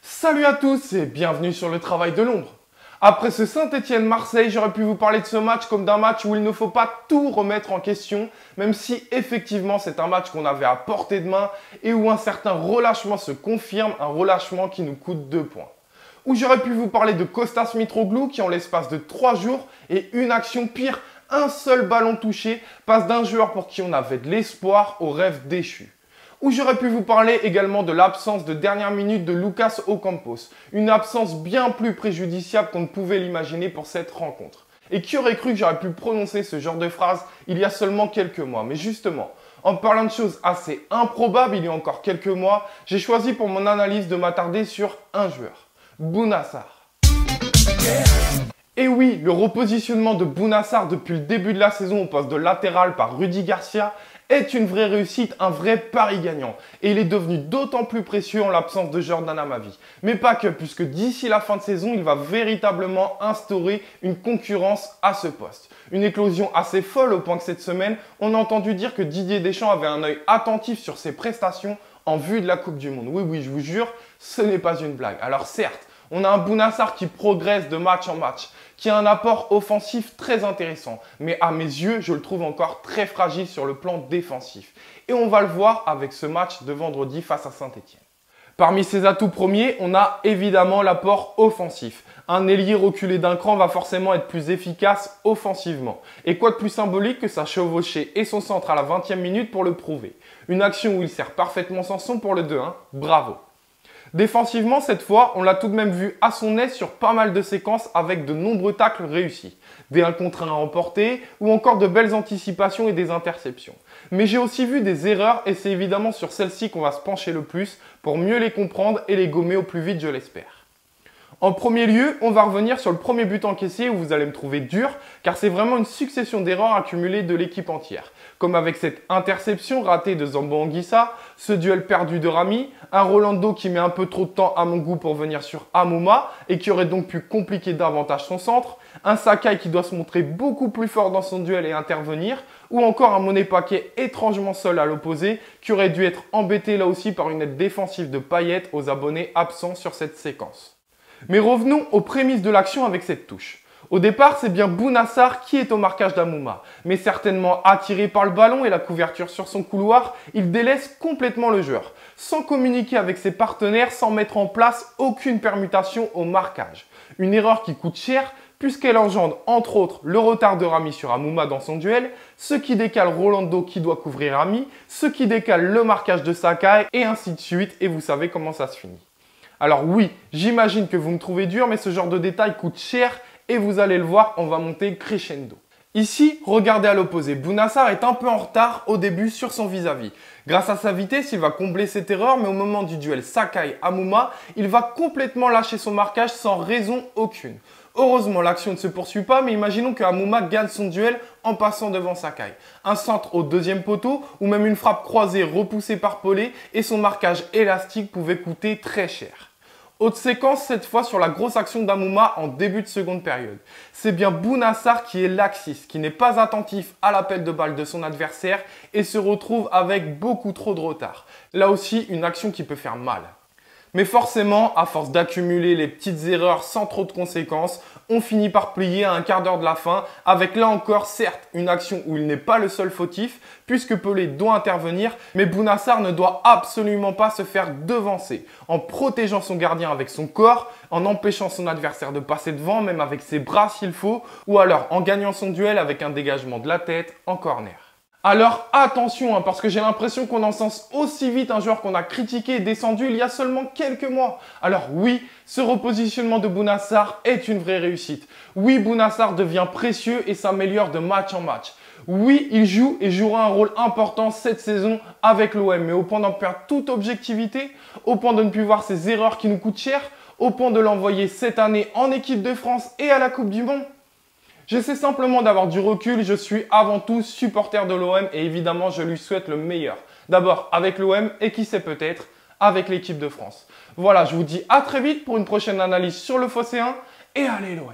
Salut à tous et bienvenue sur le travail de l'ombre. Après ce Saint-Étienne-Marseille, j'aurais pu vous parler de ce match comme d'un match où il ne faut pas tout remettre en question, même si effectivement c'est un match qu'on avait à portée de main et où un certain relâchement se confirme, un relâchement qui nous coûte 2 points. Où j'aurais pu vous parler de Kostas Mitroglou qui en l'espace de 3 jours et une action pire, un seul ballon touché, passe d'un joueur pour qui on avait de l'espoir au rêve déchu. Où j'aurais pu vous parler également de l'absence de dernière minute de Lucas Ocampos. Une absence bien plus préjudiciable qu'on ne pouvait l'imaginer pour cette rencontre. Et qui aurait cru que j'aurais pu prononcer ce genre de phrase il y a seulement quelques mois. Mais justement, en parlant de choses assez improbables il y a encore quelques mois, j'ai choisi pour mon analyse de m'attarder sur un joueur, Bouna Sarr. Et oui, le repositionnement de Bouna Sarr depuis le début de la saison au poste de latéral par Rudy Garcia est une vraie réussite, un vrai pari gagnant. Et il est devenu d'autant plus précieux en l'absence de Jordan Amavi. Mais pas que, puisque d'ici la fin de saison, il va véritablement instaurer une concurrence à ce poste. Une éclosion assez folle au point que cette semaine, on a entendu dire que Didier Deschamps avait un œil attentif sur ses prestations en vue de la Coupe du Monde. Oui, je vous jure, ce n'est pas une blague. Alors certes, on a un Bouna Sarr qui progresse de match en match, qui a un apport offensif très intéressant. Mais à mes yeux, je le trouve encore très fragile sur le plan défensif. Et on va le voir avec ce match de vendredi face à Saint-Étienne. Parmi ses atouts premiers, on a évidemment l'apport offensif. Un ailier reculé d'un cran va forcément être plus efficace offensivement. Et quoi de plus symbolique que sa chevauchée et son centre à la 20e minute pour le prouver. Une action où il sert parfaitement Sanson pour le 2-1. Bravo! Défensivement, cette fois, on l'a tout de même vu à son aise sur pas mal de séquences avec de nombreux tacles réussis, des 1 contre 1 remportés ou encore de belles anticipations et des interceptions. Mais j'ai aussi vu des erreurs et c'est évidemment sur celles-ci qu'on va se pencher le plus pour mieux les comprendre et les gommer au plus vite, je l'espère. En premier lieu, on va revenir sur le premier but encaissé où vous allez me trouver dur car c'est vraiment une succession d'erreurs accumulées de l'équipe entière. Comme avec cette interception ratée de Zambo Anguissa, ce duel perdu de Rami, un Rolando qui met un peu trop de temps à mon goût pour venir sur Amouma et qui aurait donc pu compliquer davantage son centre, un Sakai qui doit se montrer beaucoup plus fort dans son duel et intervenir, ou encore un Monet Paquet étrangement seul à l'opposé qui aurait dû être embêté là aussi par une aide défensive de Payet aux abonnés absents sur cette séquence. Mais revenons aux prémices de l'action avec cette touche. Au départ, c'est bien Bouna Sarr qui est au marquage d'Amouma. Mais certainement attiré par le ballon et la couverture sur son couloir, il délaisse complètement le joueur, sans communiquer avec ses partenaires, sans mettre en place aucune permutation au marquage. Une erreur qui coûte cher puisqu'elle engendre entre autres le retard de Rami sur Amouma dans son duel, ce qui décale Rolando qui doit couvrir Rami, ce qui décale le marquage de Sakai et ainsi de suite et vous savez comment ça se finit. Alors oui, j'imagine que vous me trouvez dur, mais ce genre de détail coûte cher et vous allez le voir, on va monter crescendo. Ici, regardez à l'opposé, Bouna Sarr est un peu en retard au début sur son vis-à-vis. Grâce à sa vitesse, il va combler cette erreur, mais au moment du duel Sakai-Amouma, il va complètement lâcher son marquage sans raison aucune. Heureusement, l'action ne se poursuit pas, mais imaginons que Amouma gagne son duel en passant devant Sakai. Un centre au deuxième poteau ou même une frappe croisée repoussée par Pelé et son marquage élastique pouvait coûter très cher. Autre séquence, cette fois sur la grosse action d'Amouma en début de seconde période. C'est bien Bouna Sarr qui est laxiste, qui n'est pas attentif à l'appel de balle de son adversaire et se retrouve avec beaucoup trop de retard. Là aussi, une action qui peut faire mal. Mais forcément, à force d'accumuler les petites erreurs sans trop de conséquences, on finit par plier à un quart d'heure de la fin avec là encore certes une action où il n'est pas le seul fautif puisque Pelé doit intervenir, mais Bouna Sarr ne doit absolument pas se faire devancer en protégeant son gardien avec son corps, en empêchant son adversaire de passer devant même avec ses bras s'il faut ou alors en gagnant son duel avec un dégagement de la tête en corner. Alors attention, parce que j'ai l'impression qu'on encense aussi vite un joueur qu'on a critiqué et descendu il y a seulement quelques mois. Alors oui, ce repositionnement de Bouna Sarr est une vraie réussite. Oui, Bouna Sarr devient précieux et s'améliore de match en match. Oui, il joue et jouera un rôle important cette saison avec l'OM, mais au point d'en perdre toute objectivité, au point de ne plus voir ses erreurs qui nous coûtent cher, au point de l'envoyer cette année en équipe de France et à la Coupe du Monde. J'essaie simplement d'avoir du recul, je suis avant tout supporter de l'OM et évidemment je lui souhaite le meilleur. D'abord avec l'OM et qui sait peut-être avec l'équipe de France. Voilà, je vous dis à très vite pour une prochaine analyse sur le Phocéen et allez l'OM.